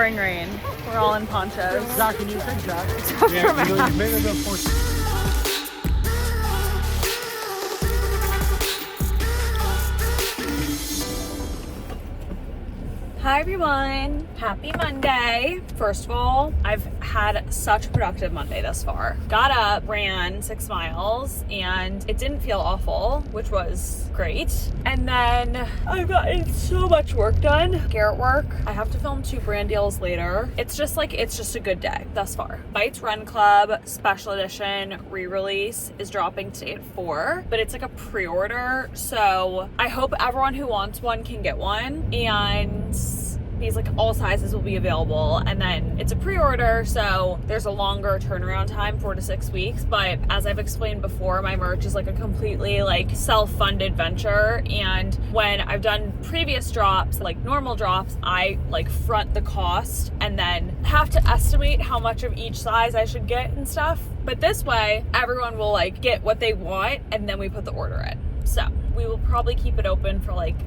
pouring rain. We're all in ponchos. Zach, can you take Zach? Yeah, you made it up for Hi everyone, happy Monday. First of all, I've had such a productive Monday thus far. Got up, ran 6 miles, and it didn't feel awful, which was great. And then I've gotten so much work done. Garrett work. I have to film 2 brand deals later. It's just a good day thus far. Bites Run Club special edition re-release is dropping today at 4, but it's like a pre-order, so I hope everyone who wants one can get one. And these like all sizes will be available, and then it's a pre-order, so there's a longer turnaround time, 4 to 6 weeks. But as I've explained before, my merch is like a completely like self-funded venture, and when I've done previous drops, like normal drops, I like front the cost and then have to estimate how much of each size I should get and stuff. But this way everyone will like get what they want, and then we put the order in. So we will probably keep it open for like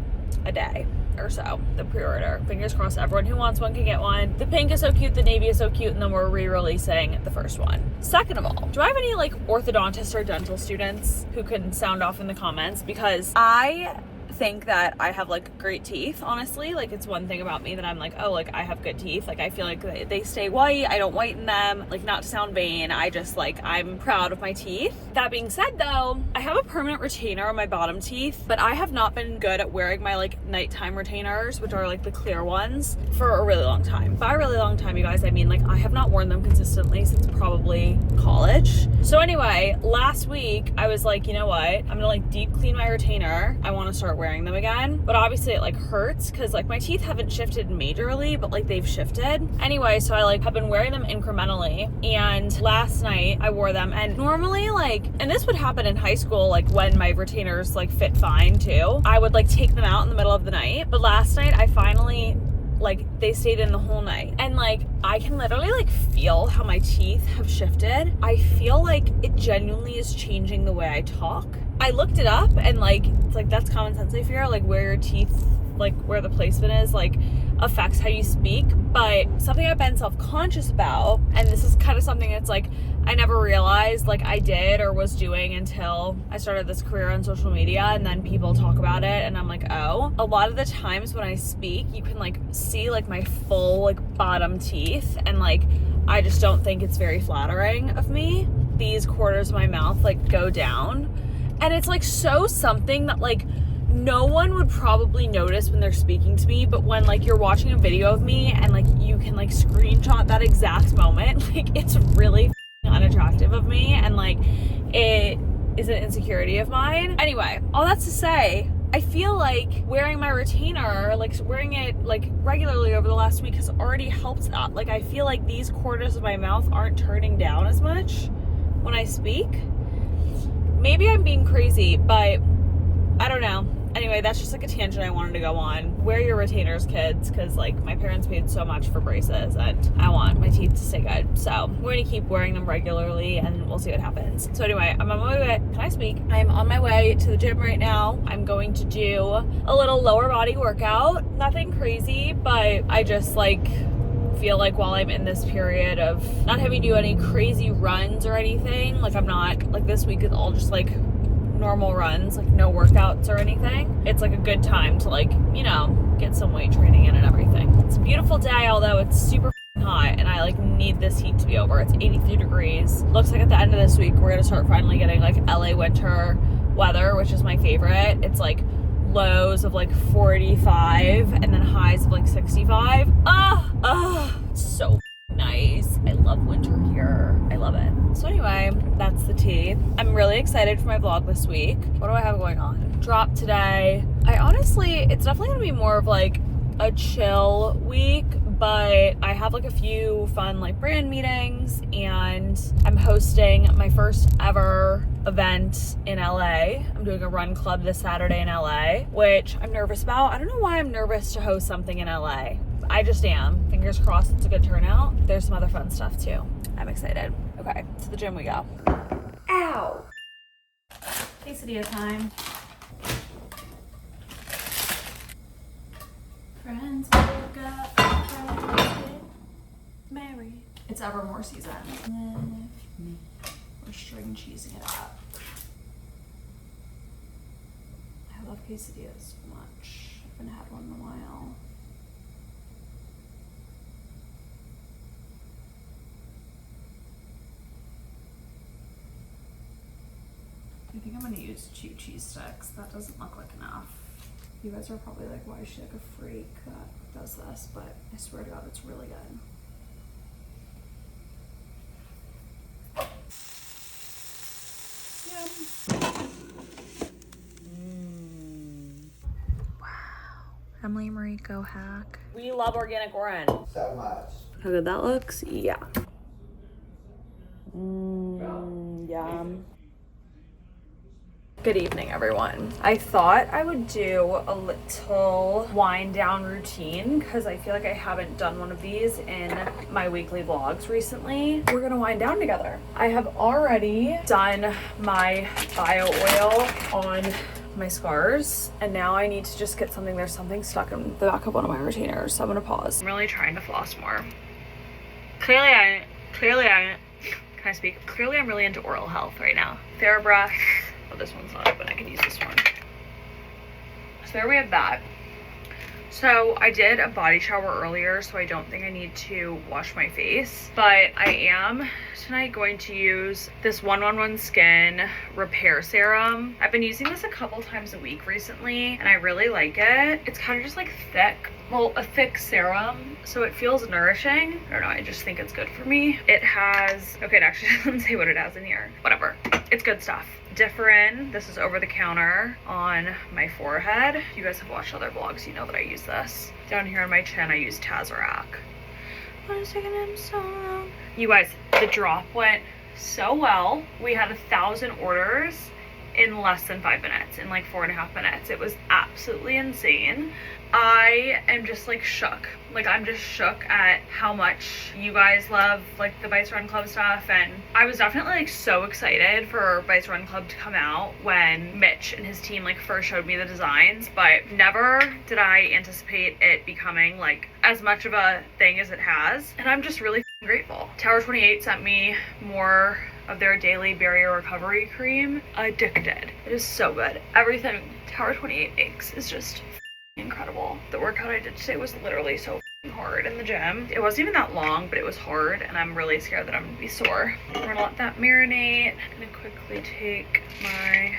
a day or so, the pre-order. Fingers crossed everyone who wants one can get one. The pink is so cute, the navy is so cute, and then we're re-releasing the first one. Second of all, do I have any like orthodontist or dental students who can sound off in the comments? Because I think that I have like great teeth, honestly. Like, it's one thing about me that I'm like, oh, like I have good teeth. Like, I feel like they stay white. I don't whiten them. Like, not to sound vain, I just like, I'm proud of my teeth. That being said though, I have a permanent retainer on my bottom teeth, but I have not been good at wearing my like nighttime retainers, which are like the clear ones, for a really long time. By a really long time, you guys, I mean like I have not worn them consistently since probably college. So anyway, last week I was like, you know what, I'm gonna like deep clean my retainer. I want to start wearing them again, but obviously it like hurts because like my teeth haven't shifted majorly, but like they've shifted anyway. So I like have been wearing them incrementally, and last night I wore them, and normally like, and this would happen in high school, like when my retainers like fit fine too, I would like take them out in the middle of the night. But last night I finally, like, they stayed in the whole night, and like I can literally like feel how my teeth have shifted. I feel like it genuinely is changing the way I talk. I looked it up, and like it's like that's common sense, I fear, like where your teeth, like where the placement is, like affects how you speak. But something I've been self-conscious about, and this is kind of something that's like I never realized like I did or was doing until I started this career on social media, and then people talk about it and I'm like, oh, a lot of the times when I speak, you can like see like my full like bottom teeth, and like I just don't think it's very flattering of me. These corners of my mouth like go down, and it's like so something that like no one would probably notice when they're speaking to me, but when like you're watching a video of me and like you can like screenshot that exact moment, like it's really unattractive of me, and like it is an insecurity of mine. Anyway, all that's to say, I feel like wearing my retainer, like wearing it like regularly over the last week has already helped that. Like I feel like these corners of my mouth aren't turning down as much when I speak. Maybe I'm being crazy, but I don't know. Anyway, that's just like a tangent I wanted to go on. Wear your retainers, kids, because like my parents paid so much for braces, and I want my teeth to stay good. So we're gonna keep wearing them regularly, and we'll see what happens. So anyway, I'm on my way. Can I speak? I'm on my way to the gym right now. I'm going to do a little lower body workout. Nothing crazy, but I just like feel like while I'm in this period of not having to do any crazy runs or anything, like I'm not, like this week is all just like normal runs, like no workouts or anything. It's like a good time to like, you know, get some weight training in and everything. It's a beautiful day, although it's super hot, and I like need this heat to be over. It's 83 degrees. Looks like at the end of this week we're gonna start finally getting like LA winter weather, which is my favorite. It's like lows of like 45 and then highs of like 65. So nice. I love winter here. I love it. So anyway, that's the tea. I'm really excited for my vlog this week. What do I have going on? Drop today. I honestly, it's definitely gonna be more of like a chill week, but I have like a few fun like brand meetings, and I'm hosting my first ever event in LA. I'm doing a run club this Saturday in LA, which I'm nervous about. I don't know why I'm nervous to host something in LA. I just am. Fingers crossed it's a good turnout. There's some other fun stuff too. I'm excited. Okay, to the gym we go. Ow! Quesadilla time. Friends woke up, friends It's Evermore season. We're string cheesing it up. I love quesadillas so much. I haven't had one in a while. I think I'm gonna use cheap cheese sticks. That doesn't look like enough. You guys are probably like, why is she like a freak that does this? But I swear to God, it's really good. Wow. Emily Marie, go hack. We love organic Oren. So much. How good that looks? Yeah. Yum. Good evening, everyone. I thought I would do a little wind down routine because I feel like I haven't done one of these in my weekly vlogs recently. We're gonna wind down together. I have already done my bio oil on my scars, and now I need to just get something. There's something stuck in the back of one of my retainers, so I'm gonna pause. I'm really trying to floss more. Clearly I can I speak? Clearly I'm really into oral health right now. TheraBreath. Oh, this one's not open. I can use this one. So there we have that. So I did a body shower earlier, so I don't think I need to wash my face. But I am tonight going to use this 111 Skin Repair Serum. I've been using this a couple times a week recently, and I really like it. It's kind of just like thick. Well, a thick serum, so it feels nourishing. I don't know, I just think it's good for me. It has, okay, it actually doesn't say what it has in here. Whatever, it's good stuff. Differin, this is over the counter on my forehead. If you guys have watched other vlogs, you know that I use this. Down here on my chin, I use Tazarac. What is taking him so long? You guys, the drop went so well. We had 1,000 orders in less than 5 minutes, in like 4.5 minutes. It was absolutely insane. I am just like shook. Like, I'm just shook at how much you guys love like the Bites Run Club stuff, and I was definitely like so excited for Bites Run Club to come out when Mitch and his team like first showed me the designs, but never did I anticipate it becoming like as much of a thing as it has, and I'm just really grateful. Tower 28 sent me more of their daily barrier recovery cream. Addicted. It is so good. Everything Tower 28 makes is just incredible. The workout I did today was literally so hard in the gym. It wasn't even that long, but it was hard, and I'm really scared that I'm gonna be sore. We're gonna let that marinate. I'm gonna quickly take my...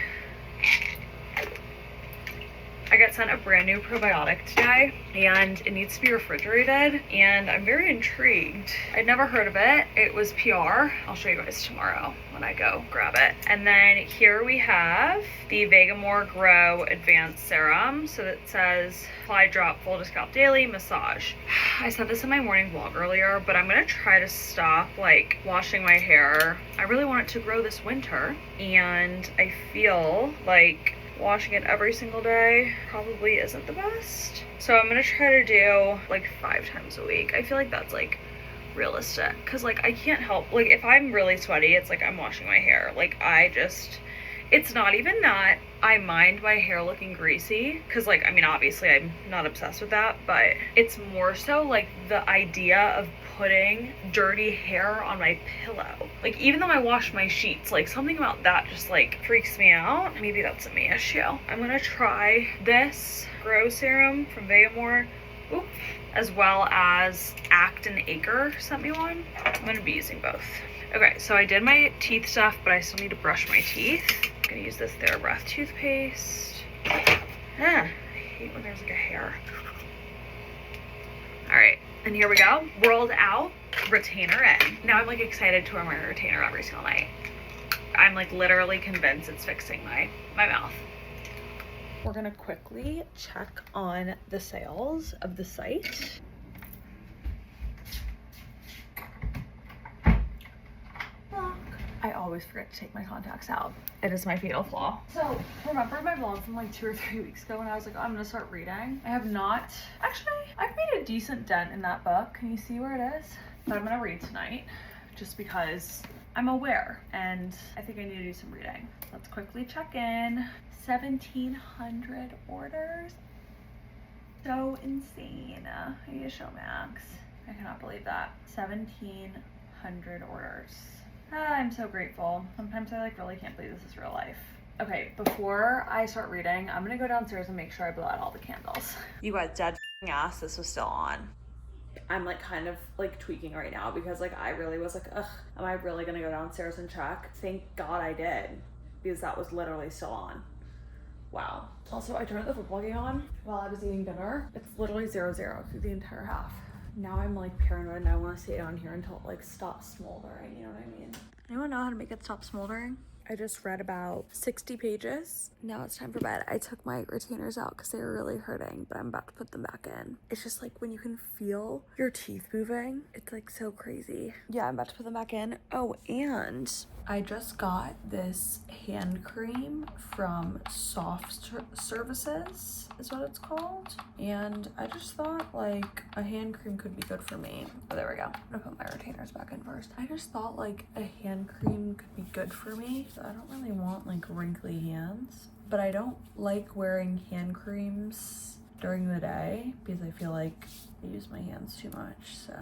I got sent a brand new probiotic today, and it needs to be refrigerated, and I'm very intrigued. I'd never heard of it. It was PR. I'll show you guys tomorrow when I go grab it. And then here we have the Vegamore Grow Advanced Serum. So that says apply, drop, full to scalp daily, massage. I said this in my morning vlog earlier, but I'm gonna try to stop like washing my hair. I really want it to grow this winter, and I feel like washing it every single day probably isn't the best. So I'm gonna try to do like 5 times a week. I feel like that's like realistic, because like I can't help, like if I'm really sweaty, it's like I'm washing my hair. Like it's not even that I mind my hair looking greasy, because like, I mean, obviously I'm not obsessed with that, but it's more so like the idea of putting dirty hair on my pillow. Like, even though I wash my sheets, like something about that just like freaks me out. Maybe that's a me issue. I'm gonna try this Grow Serum from Vegamore, as well as Act and Acre sent me one. I'm gonna be using both. Okay, so I did my teeth stuff, but I still need to brush my teeth. I'm gonna use this TheraBreath toothpaste. I hate when there's like a hair. All right, and here we go. Rolled out, retainer in. Now I'm like excited to wear my retainer every single night. I'm like literally convinced it's fixing my mouth. We're gonna quickly check on the sales of the site. I always forget to take my contacts out. It is my fatal flaw. So, remember my vlog from like 2 or 3 weeks ago when I was like, oh, I'm gonna start reading? I have not. Actually, I've made a decent dent in that book. Can you see where it is? But I'm gonna read tonight just because I'm aware and I think I need to do some reading. Let's quickly check in. 1,700 orders. So insane. I need to show Max. I cannot believe that. 1,700 100 orders. I'm so grateful. Sometimes I like really can't believe this is real life. Okay, before I start reading, I'm gonna go downstairs and make sure I blow out all the candles. You guys, dead ass, this was still on. I'm like kind of like tweaking right now because like I really was like, ugh, am I really gonna go downstairs and check? Thank God I did, because that was literally still on. Wow. Also, I turned the football game on while I was eating dinner. It's literally 0-0 through the entire half. Now I'm like paranoid and I want to stay down here until it like stops smoldering, you know what I mean? Anyone know how to make it stop smoldering? I just read about 60 pages. Now it's time for bed. I took my retainers out because they were really hurting, but I'm about to put them back in. It's just like when you can feel your teeth moving, it's like so crazy. Yeah, I'm about to put them back in. Oh, and I just got this hand cream from Soft Services is what it's called. And I just thought like a hand cream could be good for me. Oh, there we go. I'm gonna put my retainers back in first. I just thought like a hand cream could be good for me. So I don't really want like wrinkly hands, but I don't like wearing hand creams during the day because I feel like I use my hands too much. So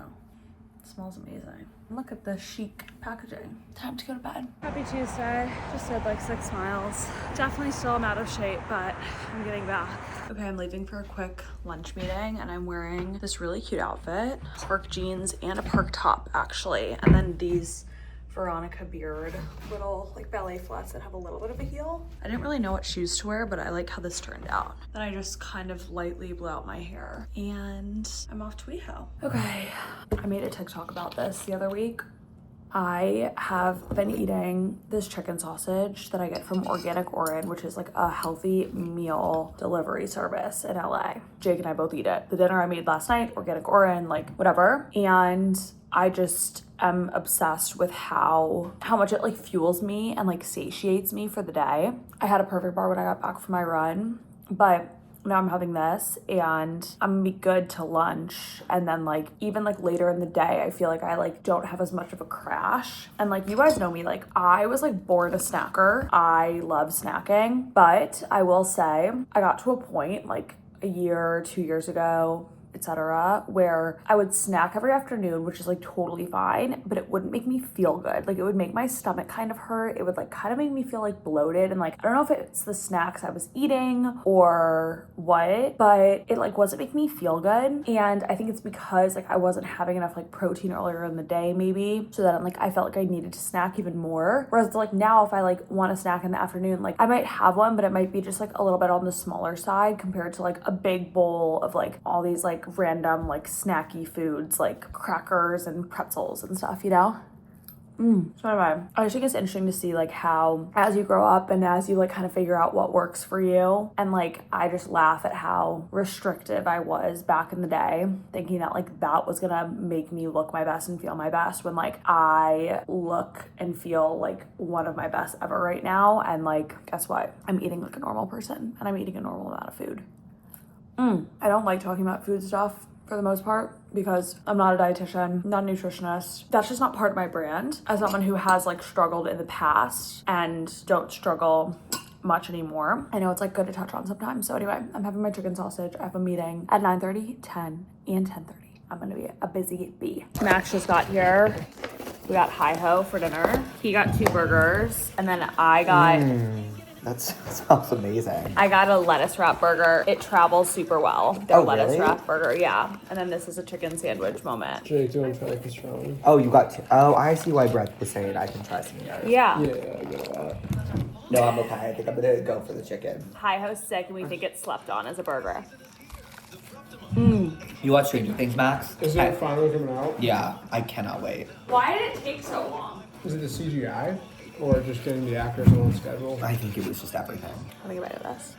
it smells amazing. Look at the chic packaging. Time to go to bed. Happy Tuesday. Just did like 6 miles. Definitely still am out of shape, but I'm getting back. Okay, I'm leaving for a quick lunch meeting and I'm wearing this really cute outfit. Park jeans and a park top actually. And then these Veronica Beard little like ballet flats that have a little bit of a heel. I didn't really know what shoes to wear, but I like how this turned out. Then I just kind of lightly blew out my hair and I'm off to WeHo. Okay, I made a TikTok about this the other week. I have been eating this chicken sausage that I get from Organic Orin, which is like a healthy meal delivery service in LA. Jake and I both eat it. The dinner I made last night, Organic Orin, like whatever. And I just am obsessed with how much it like fuels me and like satiates me for the day. I had a perfect bar when I got back from my run, but now I'm having this and I'm gonna be good to lunch. And then like even like later in the day, I feel like I like don't have as much of a crash. And like you guys know me, like I was like born a snacker. I love snacking, but I will say I got to a point like a year, 2 years ago, etc., where I would snack every afternoon, which is like totally fine, but it wouldn't make me feel good. Like it would make my stomach kind of hurt. It would like kind of make me feel like bloated, and like I don't know if it's the snacks I was eating or what, but it like wasn't making me feel good. And I think it's because like I wasn't having enough like protein earlier in the day maybe, so that I'm like I felt like I needed to snack even more. Whereas like now if I like want to snack in the afternoon, like I might have one, but it might be just like a little bit on the smaller side compared to like a big bowl of like all these like random like snacky foods like crackers and pretzels and stuff, you know? So anyway, I just think it's interesting to see like how as you grow up and as you like kind of figure out what works for you, and like I just laugh at how restrictive I was back in the day, thinking that like that was gonna make me look my best and feel my best, when like I look and feel like one of my best ever right now. And like guess what, I'm eating like a normal person and I'm eating a normal amount of food. I don't like talking about food stuff for the most part because I'm not a dietitian, not a nutritionist. That's just not part of my brand. As someone who has like struggled in the past and don't struggle much anymore, I know it's like good to touch on sometimes. So anyway, I'm having my chicken sausage. I have a meeting at 9:30, 10, and 10:30. I'm gonna be a busy bee. Max just got here. We got hi-ho for dinner. He got 2 burgers and then I got That sounds amazing. I got a lettuce wrap burger. It travels super well. Their lettuce really? wrap burger, yeah. And then this is a chicken sandwich moment. Jake, do you want to try the pastrami? Oh, you got oh, I see why Brett was saying I can try some of yours. Yeah. Yeah, I get that. No, I'm okay. I think I'm gonna go for the chicken. Hi-Ho's sick and we think it's slept on as a burger. You watch Stranger Things, Max? Is it finally coming out? Yeah, I cannot wait. Why did it take so long? Is it the CGI? Or just getting the actors on schedule? I think it was just everything. Let me get rid of this.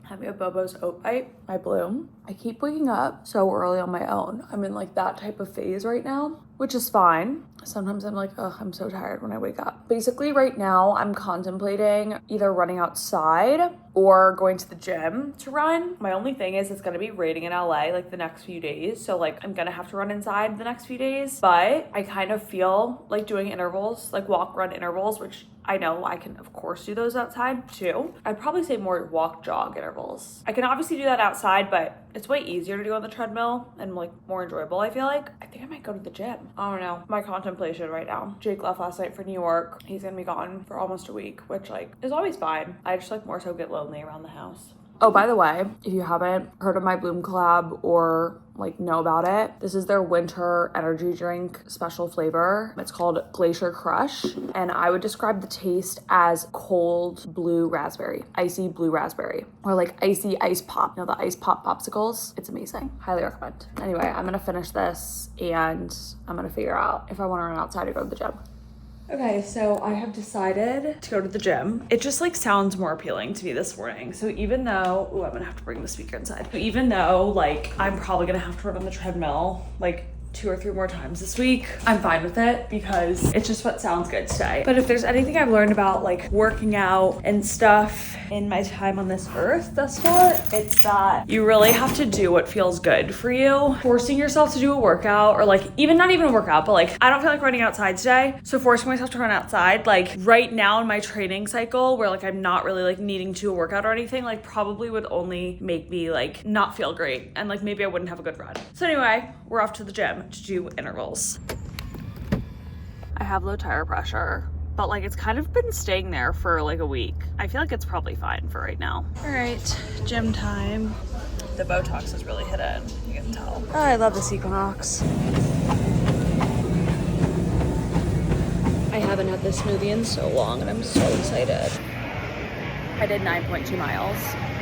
Having a Bobo's oat bite, my bloom. I keep waking up so early on my own. I'm in like that type of phase right now, which is fine. Sometimes I'm like, ugh, I'm so tired when I wake up. Basically right now I'm contemplating either running outside or going to the gym to run. My only thing is it's gonna be raining in LA like the next few days. So like I'm gonna have to run inside the next few days, but I kind of feel like doing intervals, like walk, run intervals, which I know I can of course do those outside too. I'd probably say more walk, jog intervals. I can obviously do that outside, but It's way easier to do on the treadmill and like more enjoyable, I feel like. I think I might go to the gym. I don't know. My contemplation right now. Jake left last night for New York. He's gonna be gone for almost a week, which like is always fine. I just like more so get lonely around the house. Oh, by the way, if you haven't heard of my Bloom collab or like know about it, this is their winter energy drink special flavor. It's called Glacier Crush, and I would describe the taste as cold blue raspberry, icy blue raspberry, or like icy ice pop. You know, the ice pop popsicles? It's amazing. Highly recommend. Anyway, I'm gonna finish this and I'm gonna figure out if I wanna run outside or go to the gym. Okay, so I have decided to go to the gym. It just like sounds more appealing to me this morning. So even though, oh, I'm gonna have to bring the speaker inside. Even though like I'm probably gonna have to run on the treadmill like 2 or 3 more times this week, I'm fine with it because it's just what sounds good today. But if there's anything I've learned about like working out and stuff in my time on this earth thus far, it's that you really have to do what feels good for you. Forcing yourself to do a workout, or like even not even a workout, but like I don't feel like running outside today, so forcing myself to run outside like right now in my training cycle where like I'm not really like needing to do a workout or anything, like probably would only make me like not feel great and like maybe I wouldn't have a good run. So anyway, we're off to the gym to do intervals. I have low tire pressure, but like it's kind of been staying there for like a week. I feel like it's probably fine for right now. All right, gym time. The Botox is really hidden, you can tell. Oh, I love this Equinox. I haven't had this smoothie in so long and I'm so excited. I did 9.2 miles.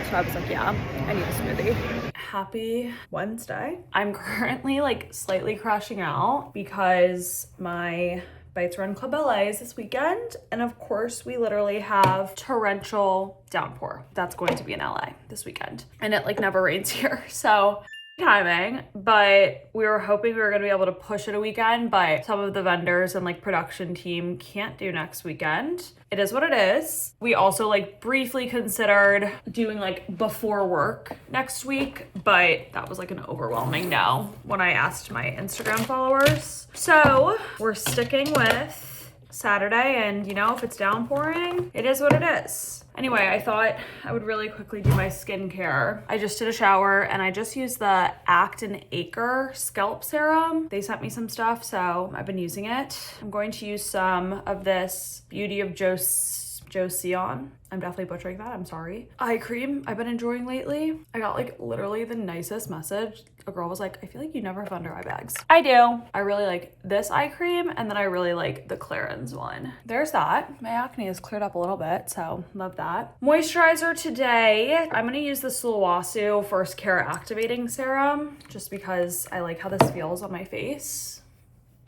So I was like, yeah, I need a smoothie. Happy Wednesday. I'm currently like slightly crashing out because my Bites Run Club LA is this weekend. And of course we literally have torrential downpour. That's going to be in LA this weekend. And it like never rains here. So timing, but we were hoping we were going to be able to push it a weekend, but some of the vendors and like production team can't do next weekend. It is what it is. We also like briefly considered doing like before work next week, but that was like an overwhelming no when I asked my Instagram followers. So we're sticking with Saturday, and you know, if it's downpouring, it is what it is. Anyway, I thought I would really quickly do my skincare. I just did a shower and I just used the Act and Acre scalp serum. They sent me some stuff, so I've been using it. I'm going to use some of this Beauty of Joseon. I'm definitely butchering that, I'm sorry. Eye cream I've been enjoying lately. I got like literally the nicest message. A girl was like, I feel like you never have under eye bags. I do. I really like this eye cream, and then I really like the Clarins one. There's that. My acne has cleared up a little bit, so love that. Moisturizer today, I'm gonna use the Sulwhasoo First Care Activating Serum just because I like how this feels on my face.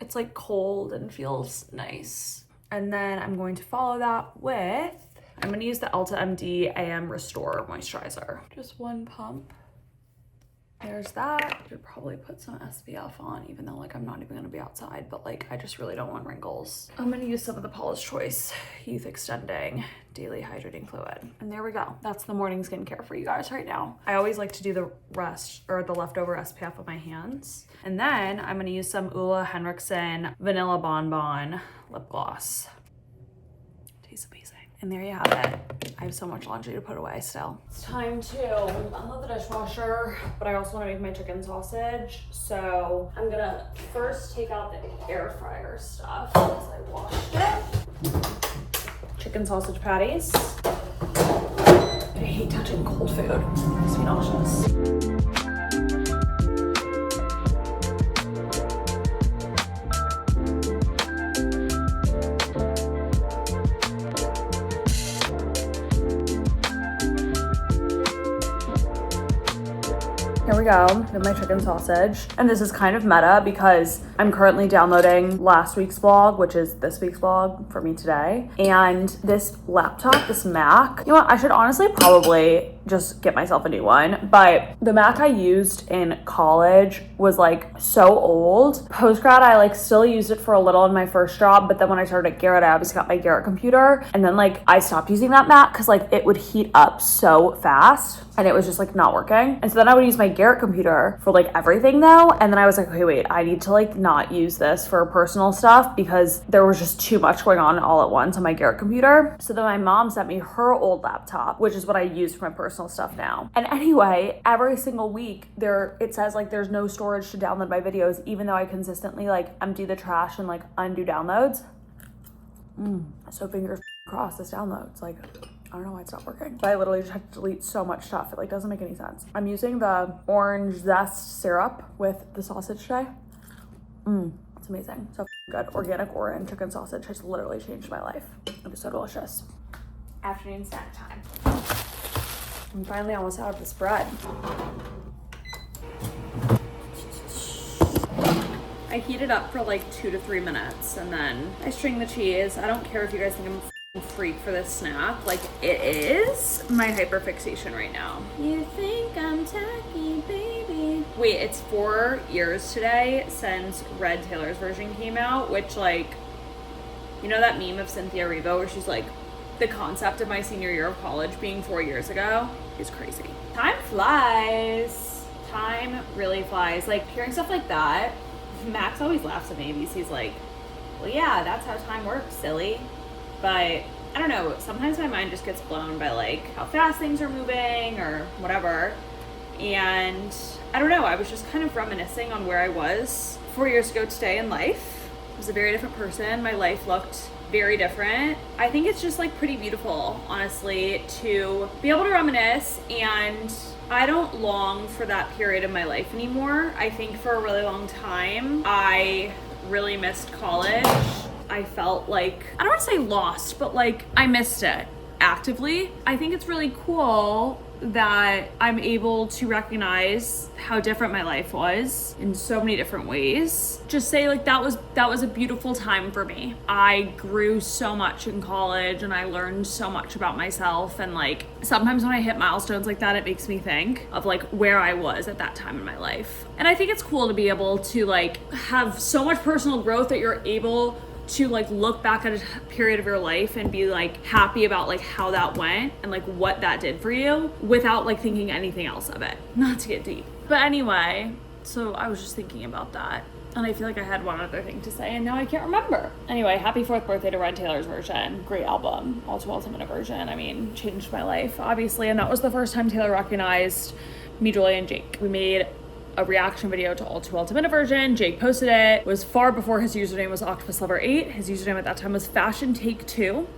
It's like cold and feels nice. And then I'm going to follow that with, I'm gonna use the Ulta MD AM Restore Moisturizer. Just one pump. There's that. I should probably put some SPF on, even though like I'm not even gonna be outside, but like I just really don't want wrinkles. I'm gonna use some of the Paula's Choice Youth Extending Daily Hydrating Fluid. And there we go. That's the morning skincare for you guys right now. I always like to do the rest or the leftover SPF on my hands. And then I'm gonna use some Ulla Henriksen Vanilla Bonbon Lip Gloss. Tastes amazing. And there you have it. I have so much laundry to put away still. It's time to unload the dishwasher, but I also want to make my chicken sausage. So I'm gonna first take out the air fryer stuff because I washed it. Chicken sausage patties. I hate touching cold food. It makes me nauseous. Here we go with my chicken sausage. And this is kind of meta because I'm currently downloading last week's vlog, which is this week's vlog for me today. And this laptop, this Mac, you know what? I should honestly probably just get myself a new one. But the Mac I used in college was like so old. Post-grad, I like still used it for a little in my first job. But then when I started at Garrett, I obviously got my Garrett computer. And then like I stopped using that Mac because like it would heat up so fast. And it was just like not working. And so then I would use my Garrett computer for like everything though. And then I was like, okay, wait, I need to like not use this for personal stuff because there was just too much going on all at once on my Garrett computer. So then my mom sent me her old laptop, which is what I used for my personal personal stuff now. And anyway, every single week it says like there's no storage to download my videos, even though I consistently like empty the trash and like undo downloads. So fingers crossed this downloads. Like, I don't know why it's not working. But I literally just have to delete so much stuff. It like doesn't make any sense. I'm using the orange zest syrup with the sausage today. It's amazing. So good. Organic Orin chicken sausage has literally changed my life. It is so delicious. Afternoon snack time. I'm finally almost out of this bread. I heat it up for like 2 to 3 minutes and then I string the cheese. I don't care if you guys think I'm a freak for this snack. Like, it is my hyperfixation right now. You think I'm tacky, baby. Wait, it's 4 years today since Red Taylor's version came out, which, like, you know that meme of Cynthia Erivo where she's like, the concept of my senior year of college being 4 years ago is crazy. Time flies. Time really flies. Like, hearing stuff like that, Max always laughs at me because he's like, well, yeah, that's how time works, silly. But I don't know, sometimes my mind just gets blown by like how fast things are moving or whatever. And I don't know, I was just kind of reminiscing on where I was 4 years ago today in life. I was a very different person. My life looked very different. I think it's just like pretty beautiful, honestly, to be able to reminisce, and I don't long for that period of my life anymore. I think for a really long time, I really missed college. I felt like, I don't want to say lost, but like I missed it actively. I think it's really cool that I'm able to recognize how different my life was in so many different ways. Just say like that was a beautiful time for me. I grew so much in college and I learned so much about myself, and like sometimes when I hit milestones like that, it makes me think of like where I was at that time in my life. And I think it's cool to be able to like have so much personal growth that you're able to like look back at a period of your life and be like happy about like how that went and like what that did for you without like thinking anything else of it. Not to get deep. But anyway, so I was just thinking about that. And I feel like I had one other thing to say and now I can't remember. Anyway, happy 4th birthday to Red Taylor's version. Great album. All Too Ultimate version. I mean, changed my life, obviously. And that was the first time Taylor recognized me, Julia, and Jake. We made a reaction video to All Too Ultimate version. Jake posted it. It was far before his username was OctopusLover8. His username at that time was Fashion Take 2.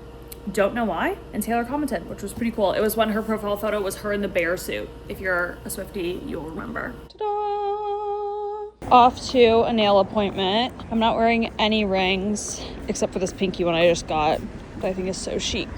Don't know why. And Taylor commented, which was pretty cool. It was when her profile photo was her in the bear suit. If you're a Swiftie, you'll remember. Ta-da! Off to a nail appointment. I'm not wearing any rings except for this pinky one I just got that I think is so chic.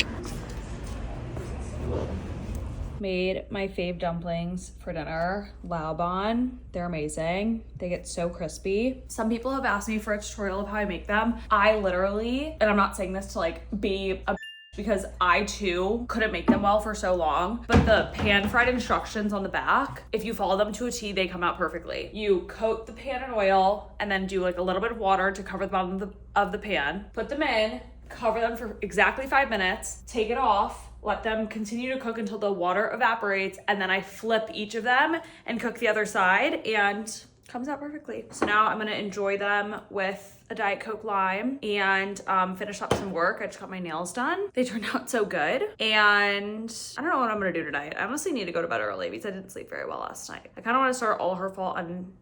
Made my fave dumplings for dinner. Laobon. They're amazing. They get so crispy. Some people have asked me for a tutorial of how I make them. I literally, and I'm not saying this to like be a because I too couldn't make them well for so long, but the pan fried instructions on the back, if you follow them to a T, they come out perfectly. You coat the pan in oil and then do like a little bit of water to cover the bottom of the pan. Put them in, cover them for exactly 5 minutes, take it off, let them continue to cook until the water evaporates, and then I flip each of them and cook the other side, and comes out perfectly. So now I'm gonna enjoy them with a Diet Coke lime and finish up some work. I just got my nails done. They turned out so good. And I don't know what I'm gonna do tonight. I honestly need to go to bed early because I didn't sleep very well last night. I kinda wanna start All Her Fault on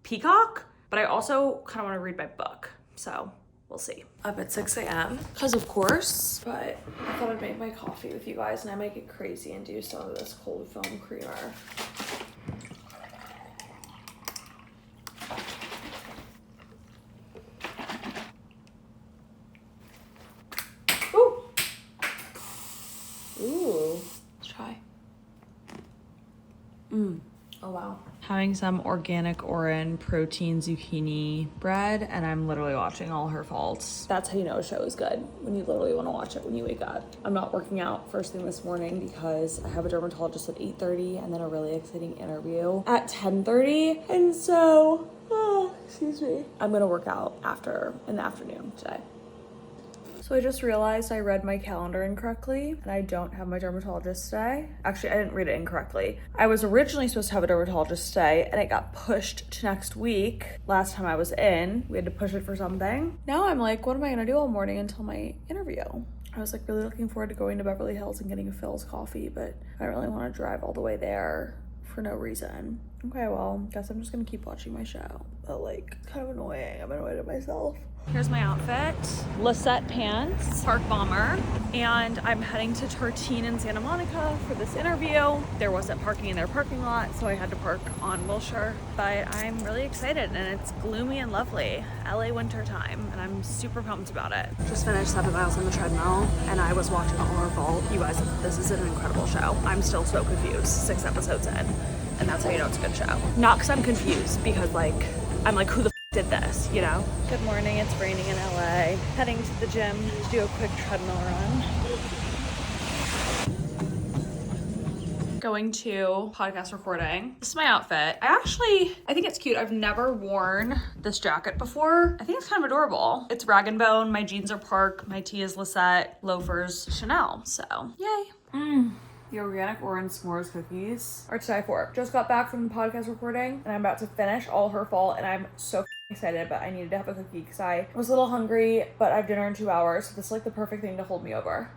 Peacock, but I also kinda wanna read my book. So we'll see. Up at 6 a.m. because of course, but I thought I'd make my coffee with you guys and I might get crazy and do some of this cold foam creamer. Ooh. Ooh. Let's try. Oh wow. Having some organic Orin protein zucchini bread, and I'm literally watching All Her Faults. That's how you know a show is good, when you literally want to watch it when you wake up. I'm not working out first thing this morning because I have a dermatologist at 8:30 and then a really exciting interview at 10:30. And so, excuse me, I'm gonna work out in the afternoon today. So I just realized I read my calendar incorrectly and I don't have my dermatologist today. Actually, I didn't read it incorrectly. I was originally supposed to have a dermatologist today and it got pushed to next week. Last time I was in, we had to push it for something. Now I'm like, what am I gonna do all morning until my interview? I was like really looking forward to going to Beverly Hills and getting a Phil's coffee, but I don't really want to drive all the way there for no reason. Okay, well, guess I'm just gonna keep watching my show. But like, it's kind of annoying. I'm annoyed at myself. Here's my outfit. Lisette pants, Park Bomber, and I'm heading to Tartine in Santa Monica for this interview. There wasn't parking in their parking lot, so I had to park on Wilshire. But I'm really excited, and it's gloomy and lovely. LA winter time, and I'm super pumped about it. Just finished 7 miles on the treadmill, and I was watching All Our Vault. You guys, this is an incredible show. I'm still so confused, 6 episodes in, and that's how you know it's a good show. Not because I'm confused, because like, I'm like, who the did this, you know? Good morning, it's raining in LA. Heading to the gym to do a quick treadmill run. Going to podcast recording. This is my outfit. I think it's cute. I've never worn this jacket before. I think it's kind of adorable. It's rag and bone. My jeans are Park. My tee is Lisette. Loafers Chanel. So, yay. The organic orange s'mores cookies are to die for. Just got back from the podcast recording and I'm about to finish All Her Fault and I'm so excited, but I needed to have a cookie because I was a little hungry, but I have dinner in 2 hours, so this is like the perfect thing to hold me over.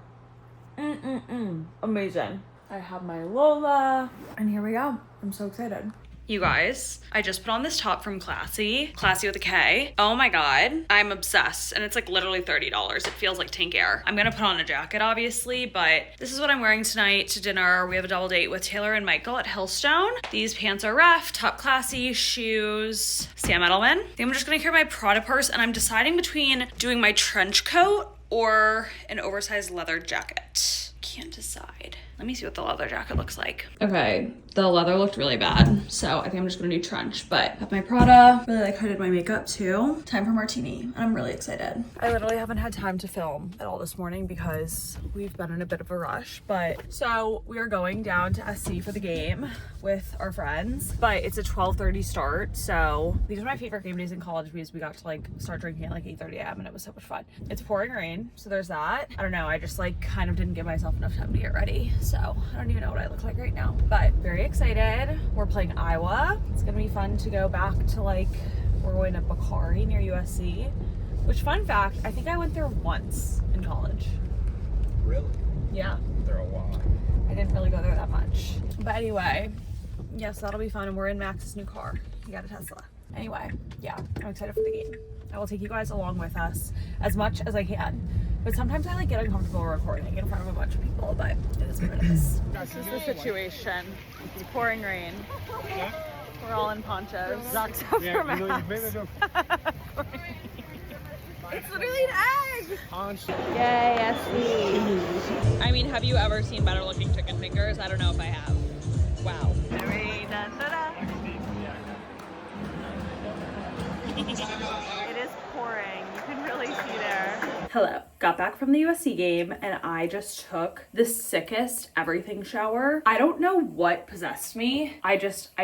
Amazing. I have my Lola, and here we go. I'm so excited. You guys, I just put on this top from Classy with a K. Oh my God, I'm obsessed. And it's like literally $30. It feels like tank air. I'm gonna put on a jacket, obviously, but this is what I'm wearing tonight to dinner. We have a double date with Taylor and Michael at Hillstone. These pants are ref, top Classy, shoes, Sam Edelman. I think I'm just gonna carry my Prada purse, and I'm deciding between doing my trench coat or an oversized leather jacket. Can't decide. Let me see what the leather jacket looks like. Okay, the leather looked really bad, so I think I'm just gonna do trench, but I have my Prada. Really like how I did my makeup too. Time for martini, and I'm really excited. I literally haven't had time to film at all this morning because we've been in a bit of a rush, but so we are going down to SC for the game with our friends, but it's a 12:30 start, so these are my favorite game days in college because we got to like start drinking at like 8:30 a.m. and it was so much fun. It's pouring rain, so there's that. I don't know, I just like kind of didn't give myself enough time to get ready. So I don't even know what I look like right now, but very excited. We're playing Iowa. It's gonna be fun to go back to like, we're going to Bakari near USC, which fun fact, I think I went there once in college. Really? Yeah. There a lot. I didn't really go there that much. But anyway, yes, that'll be fun. And we're in Max's new car. He got a Tesla. Anyway, yeah, I'm excited for the game. I will take you guys along with us as much as I can. But sometimes I like get uncomfortable recording in front of a bunch of people, but it is what it is. This is the situation. It's pouring rain. Yeah. We're all in ponchos. Zach's over Max. It's literally an egg! Yay, SC. I mean, have you ever seen better looking chicken fingers? I don't know if I have. Wow. It is pouring. You can really see there. Hello. Got back from the USC game and I just took the sickest everything shower. I don't know what possessed me. I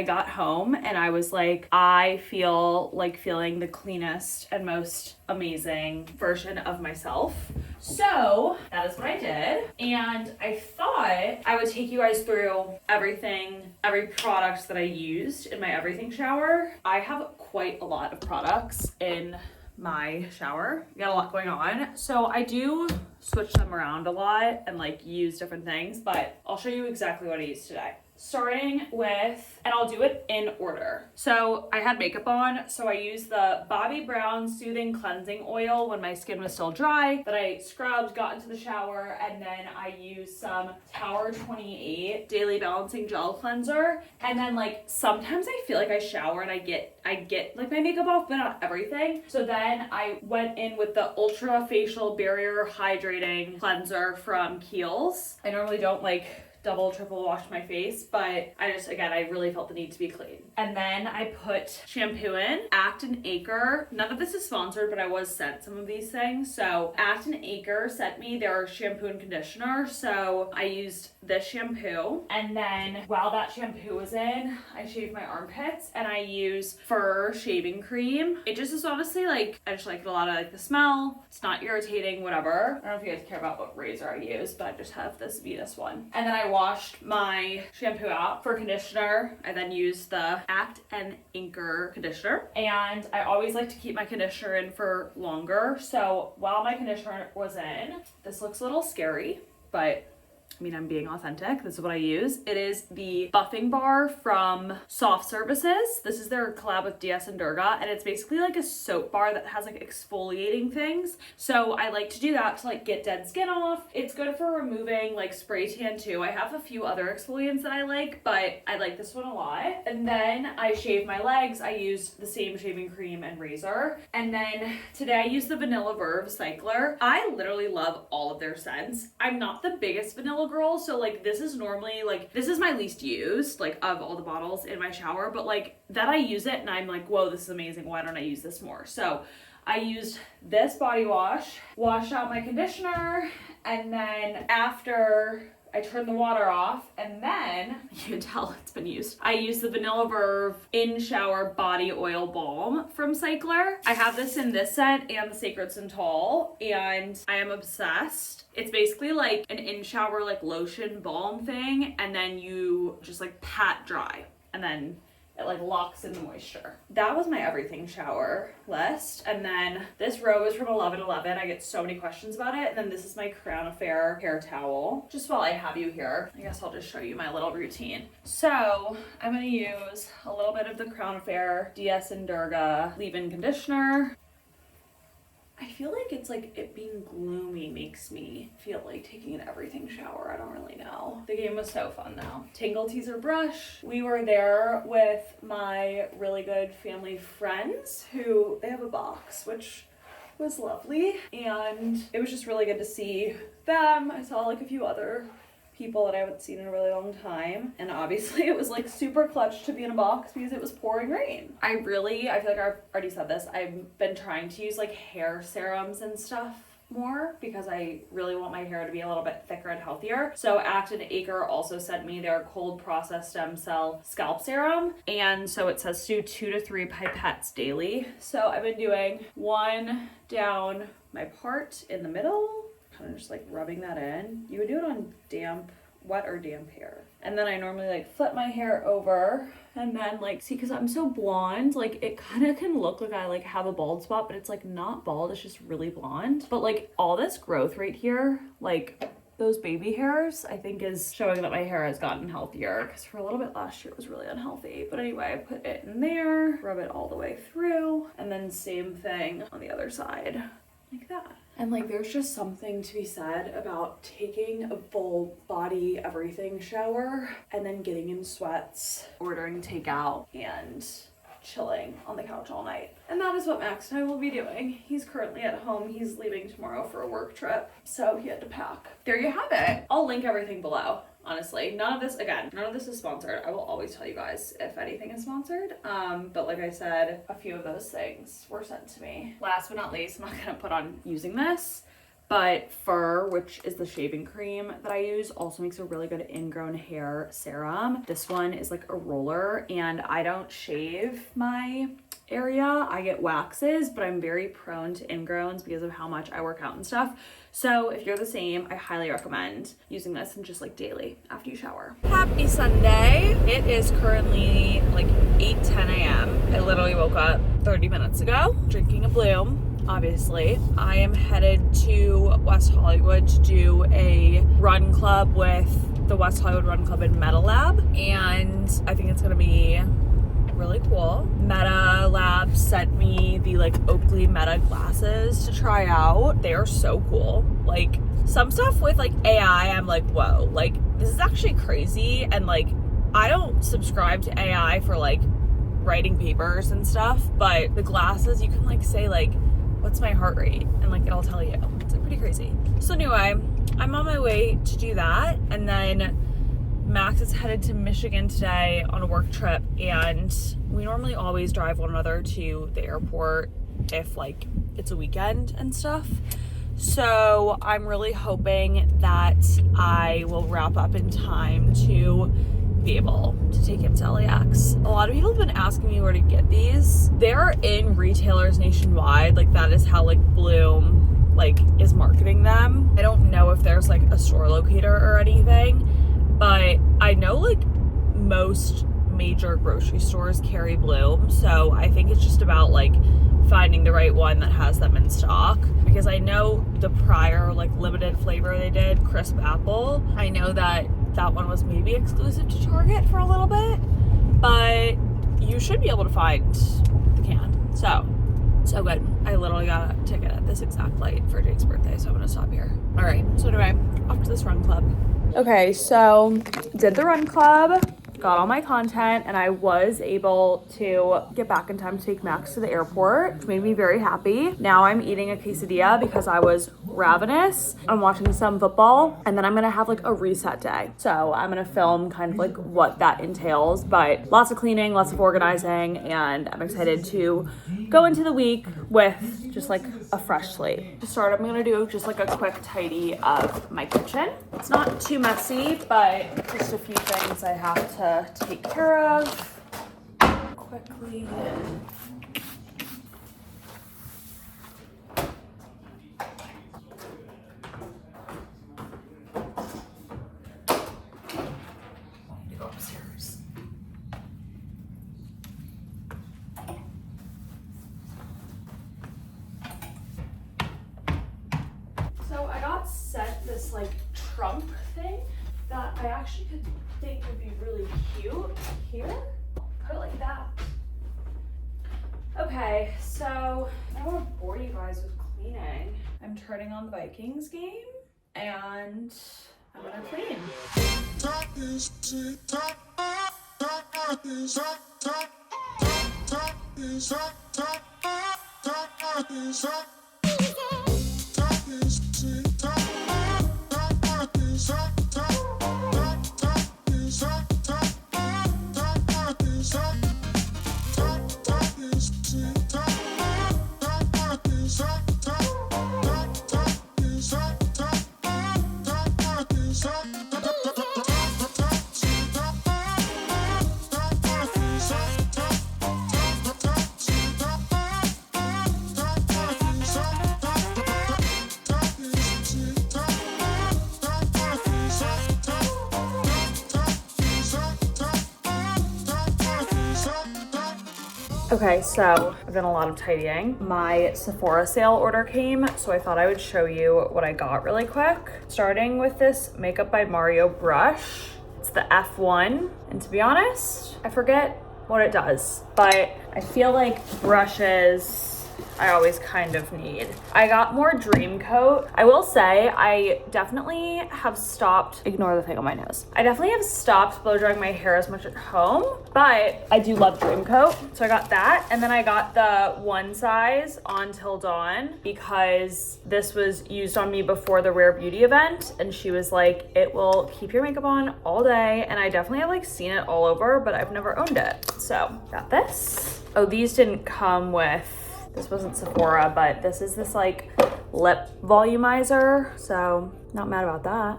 got home and I was like, I feel like feeling the cleanest and most amazing version of myself. So that is what I did. And I thought I would take you guys through everything, every product that I used in my everything shower. I have quite a lot of products in my shower. Got a lot going on. So I do switch them around a lot and like use different things, but I'll show you exactly what I use today. Starting with, and I'll do it in order. So I had makeup on, so I used the Bobbi Brown Soothing Cleansing Oil when my skin was still dry, that I scrubbed, got into the shower, and then I used some Tower 28 Daily Balancing Gel Cleanser. And then like, sometimes I feel like I shower and I get like my makeup off, but not everything. So then I went in with the Ultra Facial Barrier Hydrating Cleanser from Kiehl's. I normally don't like double, triple wash my face, but I really felt the need to be clean. And then I put shampoo in, Act and Acre. None of this is sponsored, but I was sent some of these things. So Act and Acre sent me their shampoo and conditioner. So I used this shampoo. And then while that shampoo was in, I shaved my armpits and I use Fur shaving cream. It just is honestly like, I just like it a lot. I like the smell. It's not irritating, whatever. I don't know if you guys care about what razor I use, but I just have this Venus one. And then I washed my shampoo out for conditioner. I then used the Act and Anchor conditioner. And I always like to keep my conditioner in for longer. So while my conditioner was in, this looks a little scary, but I mean, I'm being authentic. This is what I use. It is the buffing bar from Soft Services. This is their collab with DS and Durga, and it's basically like a soap bar that has like exfoliating things. So I like to do that to like get dead skin off. It's good for removing like spray tan too. I have a few other exfoliants that I like, but I like this one a lot. And then I shave my legs. I use the same shaving cream and razor. And then today I use the Vanilla Verve Cycler. I literally love all of their scents. I'm not the biggest vanilla girl, so like this is normally like, this is my least used like of all the bottles in my shower, but like that I use it and I'm like, whoa, this is amazing, why don't I use this more? So I used this body wash, washed out my conditioner, and then after I turned the water off, and then you can tell it's been used. I used the Vanilla Verve In Shower Body Oil Balm from Cycler. I have this in this scent and the Sacred Santal, and I am obsessed. It's basically like an in-shower like lotion balm thing, and then you just like pat dry, and then it like locks in the moisture. That was my everything shower list. And then this robe is from 1111. I get so many questions about it. And then this is my Crown Affair hair towel. Just while I have you here, I guess I'll just show you my little routine. So I'm gonna use a little bit of the Crown Affair DS and Durga leave-in conditioner. I feel like it's like it being gloomy makes me feel like taking an everything shower. I don't really know. The game was so fun though. Tingle Teaser brush. We were there with my really good family friends who they have a box, which was lovely. And it was just really good to see them. I saw like a few other people that I haven't seen in a really long time. And obviously it was like super clutch to be in a box because it was pouring rain. I feel like I've already said this. I've been trying to use like hair serums and stuff more because I really want my hair to be a little bit thicker and healthier. So Act and Anchor also sent me their cold processed stem cell scalp serum. And so it says do 2 to 3 pipettes daily. So I've been doing one down my part in the middle, kind of just like rubbing that in. You would do it on wet or damp hair. And then I normally like flip my hair over and then like, see, cause I'm so blonde, like it kind of can look like I like have a bald spot, but it's like not bald, it's just really blonde. But like all this growth right here, like those baby hairs, I think is showing that my hair has gotten healthier, because for a little bit last year it was really unhealthy. But anyway, I put it in there, rub it all the way through, and then same thing on the other side, like that. And like there's just something to be said about taking a full body everything shower and then getting in sweats, ordering takeout, and chilling on the couch all night. And that is what Max and I will be doing. He's currently at home. He's leaving tomorrow for a work trip, so he had to pack. There you have it. I'll link everything below. Honestly, none of this is sponsored. I will always tell you guys if anything is sponsored. But like I said, a few of those things were sent to me. Last but not least, I'm not gonna put on using this, but Fur, which is the shaving cream that I use, also makes a really good ingrown hair serum. This one is like a roller, and I don't shave my area. I get waxes, but I'm very prone to ingrowns because of how much I work out and stuff. So if you're the same, I highly recommend using this and just like daily after you shower. Happy Sunday. It is currently like 8:10 a.m. I literally woke up 30 minutes ago, drinking a Bloom, obviously. I am headed to West Hollywood to do a run club with the West Hollywood Run Club in Meta Lab, and I think it's gonna be really cool. Meta Lab sent me the like Oakley Meta glasses to try out. They are so cool. Like some stuff with like AI, I'm like, whoa, like this is actually crazy. And like I don't subscribe to AI for like writing papers and stuff, but the glasses, you can like say like, what's my heart rate? And like it'll tell you. It's like pretty crazy. So anyway, I'm on my way to do that, and then Max is headed to Michigan today on a work trip, and we normally always drive one another to the airport if like it's a weekend and stuff. So I'm really hoping that I will wrap up in time to be able to take him to LAX. A lot of people have been asking me where to get these. They're in retailers nationwide. Like that is how like Bloom like is marketing them. I don't know if there's like a store locator or anything, but I know like most major grocery stores carry Bloom, so I think it's just about like finding the right one that has them in stock, because I know the prior like limited flavor they did, crisp apple, I know that one was maybe exclusive to Target for a little bit, but you should be able to find the can. So good. I literally got a ticket at this exact flight for Jake's birthday, so I'm gonna stop here. All right, so anyway, off to this run club. Okay, so did the run club, got all my content, and I was able to get back in time to take Max to the airport, which made me very happy. Now I'm eating a quesadilla because I was ravenous. I'm watching some football, and then I'm gonna have like a reset day. So I'm gonna film kind of like what that entails, but lots of cleaning, lots of organizing, and I'm excited to go into the week with just like a fresh slate. To start, I'm gonna do just like a quick tidy of my kitchen. It's not too messy, but just a few things I have to take care of quickly. I need to go upstairs. So I got sent this like trunk thing that I actually could think would be really cute here. Put it like that. Okay, so I don't want to bore you guys with cleaning. I'm turning on the Vikings game and I'm gonna clean. Okay, so I've done a lot of tidying. My Sephora sale order came, so I thought I would show you what I got really quick. Starting with this Makeup by Mario brush. It's the F1, and to be honest, I forget what it does, but I feel like brushes I always kind of need. I got more Dream Coat. I will say I definitely have stopped, ignore the thing on my nose. I definitely have stopped blow drying my hair as much at home, but I do love Dream Coat. So I got that, and then I got the one size on Till Dawn because this was used on me before the Rare Beauty event, and she was like, it will keep your makeup on all day, and I definitely have like seen it all over, but I've never owned it. So got this. Oh, these didn't come with, this wasn't Sephora, but this is this like lip volumizer, so not mad about that.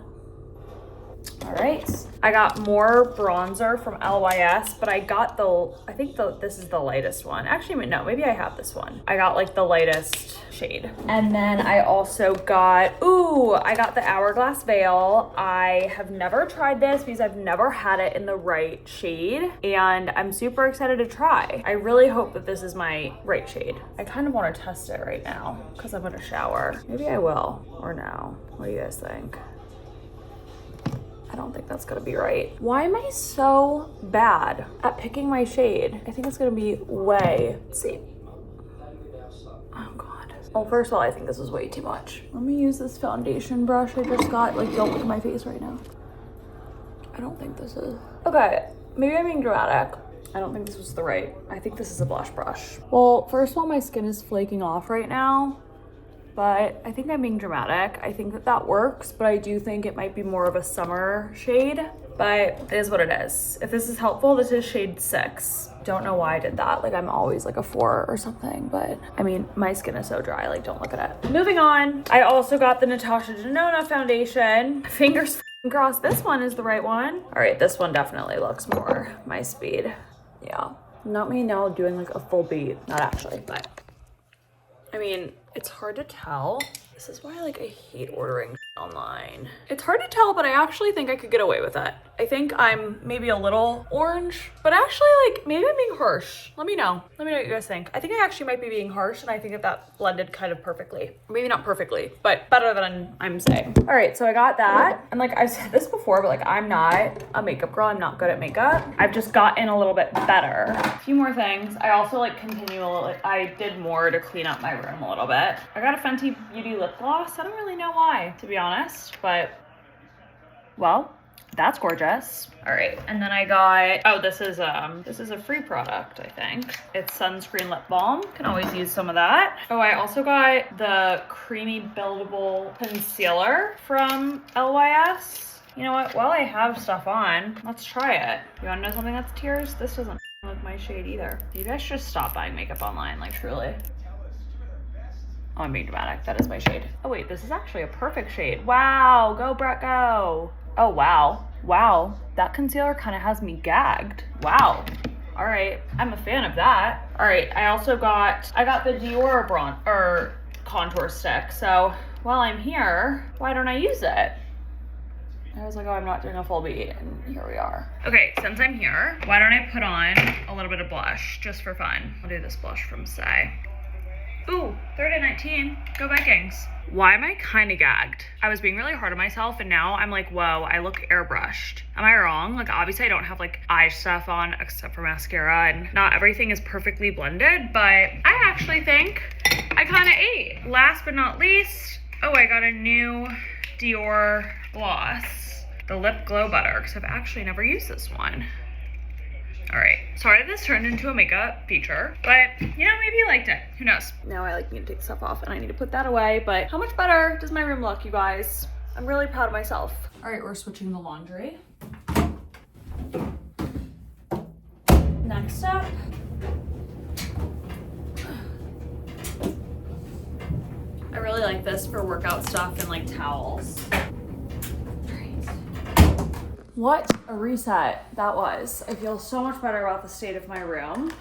All right, I got more bronzer from LYS, but I got this is the lightest one. Actually, no, maybe I have this one. I got like the lightest shade. And then I also got, I got the Hourglass Veil. I have never tried this because I've never had it in the right shade, and I'm super excited to try. I really hope that this is my right shade. I kind of want to test it right now because I'm gonna shower. Maybe I will, or no. What do you guys think? I don't think that's gonna be right. Why am I so bad at picking my shade? I think it's gonna be way, let's see. Oh God. Well, first of all, I think this is way too much. Let me use this foundation brush I just got. Like, don't look at my face right now. I don't think this is. Okay, maybe I'm being dramatic. I don't think this was the right. I think this is a blush brush. Well, first of all, my skin is flaking off right now, but I think I'm being dramatic. I think that works, but I do think it might be more of a summer shade, but it is what it is. If this is helpful, this is shade 6. Don't know why I did that. Like, I'm always like a 4 or something, but I mean, my skin is so dry, like, don't look at it. Moving on, I also got the Natasha Denona foundation. Fingers crossed this one is the right one. All right, this one definitely looks more my speed. Yeah, not me now doing like a full beat, not actually, but I mean, it's hard to tell. This is why like I hate ordering online. It's hard to tell, but I actually think I could get away with it. I think I'm maybe a little orange, but actually like maybe I'm being harsh. Let me know. Let me know what you guys think. I think I actually might be being harsh, and I think that blended kind of perfectly. Maybe not perfectly, but better than I'm saying. All right, so I got that. And like I've said this before, but like I'm not a makeup girl. I'm not good at makeup. I've just gotten a little bit better. A few more things. I also like continue a little, like I did more to clean up my room a little bit. I got a Fenty Beauty lip gloss. I don't really know why, to be honest, but well, that's gorgeous. All right, and then I got, oh, this is a free product, I think. It's sunscreen lip balm. Can always use some of that. Oh, I also got the creamy buildable concealer from LYS. You know what, while I have stuff on, let's try it. You wanna know something that's tears? This doesn't look my shade either. You guys should stop buying makeup online, like truly. Oh, I'm being dramatic. That is my shade. Oh wait, this is actually a perfect shade. Wow, go Brett, go. Oh wow. Wow, that concealer kind of has me gagged. Wow. All right, I'm a fan of that. All right, I got the Dior contour stick. So while I'm here, why don't I use it? I was like, oh, I'm not doing a full beat, and here we are. Okay, since I'm here, why don't I put on a little bit of blush just for fun? I'll do this blush from Say. Ooh, 30-19, go Vikings. Why am I kind of gagged? I was being really hard on myself, and now I'm like, whoa, I look airbrushed. Am I wrong? Like, obviously I don't have like eye stuff on except for mascara, and not everything is perfectly blended, but I actually think I kind of ate. Last but not least, oh, I got a new Dior gloss, the Lip Glow Butter, because I've actually never used this one. All right, sorry that this turned into a makeup feature, but you know, maybe you liked it. Who knows? Now I need to take stuff off and I need to put that away, but how much better does my room look, you guys? I'm really proud of myself. All right, we're switching the laundry. Next up, I really like this for workout stuff and like towels. What a reset that was. I feel so much better about the state of my room.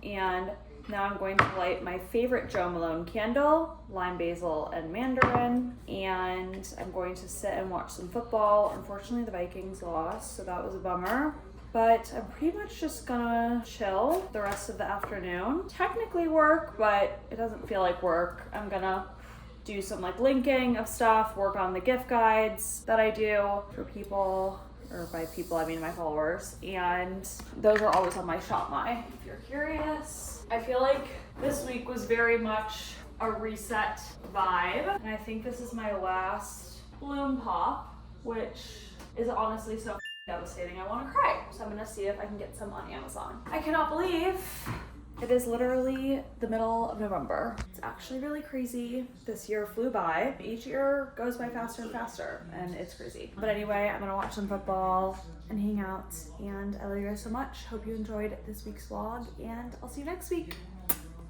And now I'm going to light my favorite Jo Malone candle, lime basil and mandarin. And I'm going to sit and watch some football. Unfortunately, the Vikings lost, so that was a bummer. But I'm pretty much just gonna chill the rest of the afternoon. Technically work, but it doesn't feel like work. I'm gonna do some like linking of stuff, work on the gift guides that I do for people. Or by people, I mean my followers. And those are always on my Shop My, if you're curious. I feel like this week was very much a reset vibe. And I think this is my last Bloom Pop, which is honestly so devastating. I want to cry. So I'm going to see if I can get some on Amazon. I cannot believe it is literally the middle of November. It's actually really crazy. This year flew by. Each year goes by faster and faster, and it's crazy. But anyway, I'm gonna watch some football and hang out, and I love you guys so much. Hope you enjoyed this week's vlog, and I'll see you next week.